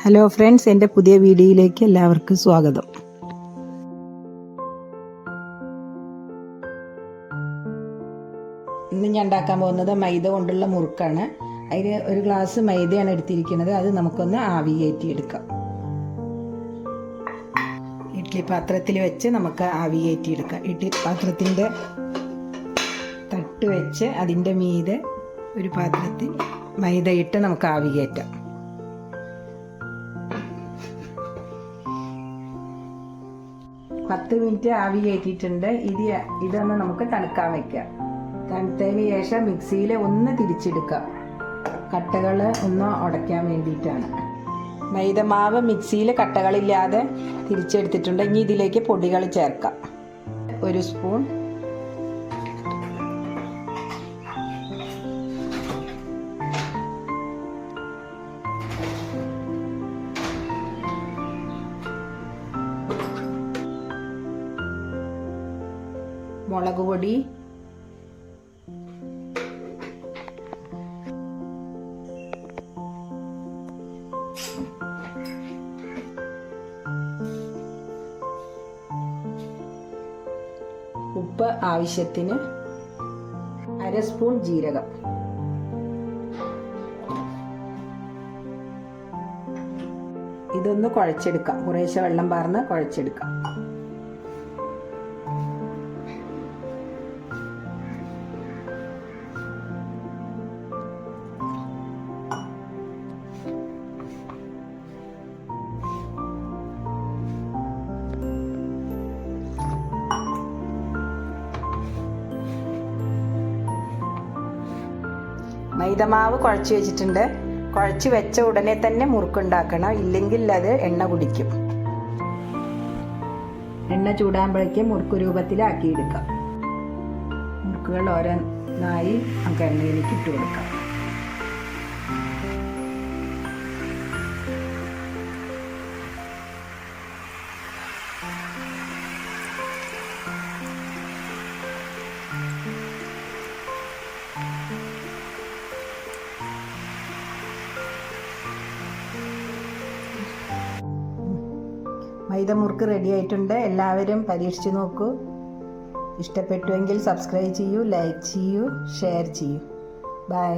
Hello friends, എൻ്റെ പുതിയ വീഡിയോയിലേക്ക് എല്ലാവർക്കും സ്വാഗതം. ഇന്ന് ഞാൻ ഉണ്ടാക്കാൻ പോകുന്നത് മൈദ കൊണ്ടുള്ള മുറുക്കാണ്. അതിന് ഒരു ഗ്ലാസ് മൈദയാണ് എടുത്തിരിക്കുന്നത്. അത് നമുക്കൊന്ന് ആവി കയറ്റിയെടുക്കാം. ഇഡ്ഡലി പാത്രത്തിൽ വെച്ച് നമുക്ക് ആവി കയറ്റിയെടുക്കാം. ഇഡ്ഡലി പാത്രത്തിൻ്റെ തട്ട് വെച്ച് അതിൻ്റെ മീതെ ഒരു പാത്രത്തിൽ മൈദ ഇട്ട് നമുക്ക് ആവി കയറ്റാം. പത്ത് മിനിറ്റ് ആവി കയറ്റിയിട്ടുണ്ട്. ഇതൊന്ന് നമുക്ക് തണുക്കാൻ വയ്ക്കാം. തണുത്തതിന് ശേഷം മിക്സിയിൽ ഒന്ന് തിരിച്ചെടുക്കാം. കട്ടകൾ ഒന്ന് ഉടയ്ക്കാൻ വേണ്ടിയിട്ടാണ്. മൈദമാവ് മിക്സിയിൽ കട്ടകളില്ലാതെ തിരിച്ചെടുത്തിട്ടുണ്ട്. ഇനി ഇതിലേക്ക് പൊടികൾ ചേർക്കാം. ഒരു സ്പൂൺ മുളക് പൊടി, ഉപ്പ് ആവശ്യത്തിന്, അര സ്പൂൺ ജീരകം. ഇതൊന്ന് കുഴച്ചെടുക്കാം. കുറേശ്ശെ വെള്ളം പാർന്ന് കുഴച്ചെടുക്കാം. മൈദമാവ് കുഴച്ച് വെച്ചിട്ടുണ്ട്. കുഴച്ച് വെച്ച ഉടനെ തന്നെ മുറുക്കുണ്ടാക്കണം, ഇല്ലെങ്കിൽ അത് എണ്ണ കുടിക്കും. എണ്ണ ചൂടാകുമ്പോഴേക്കും മുറുക്ക് രൂപത്തിലാക്കിയെടുക്കാം. മുറുക്കുകൾ ഓരോന്നായി നമുക്ക് എണ്ണയിലേക്ക് ഇട്ട് കൊടുക്കാം. മൈദ മുറുക്ക് റെഡി ആയിട്ടുണ്ട്. എല്ലാവരും പരീക്ഷിച്ച് നോക്കൂ. ഇഷ്ടപ്പെട്ടുവെങ്കിൽ സബ്സ്ക്രൈബ് ചെയ്യൂ, ലൈക്ക് ചെയ്യൂ, ഷെയർ ചെയ്യൂ. ബൈ.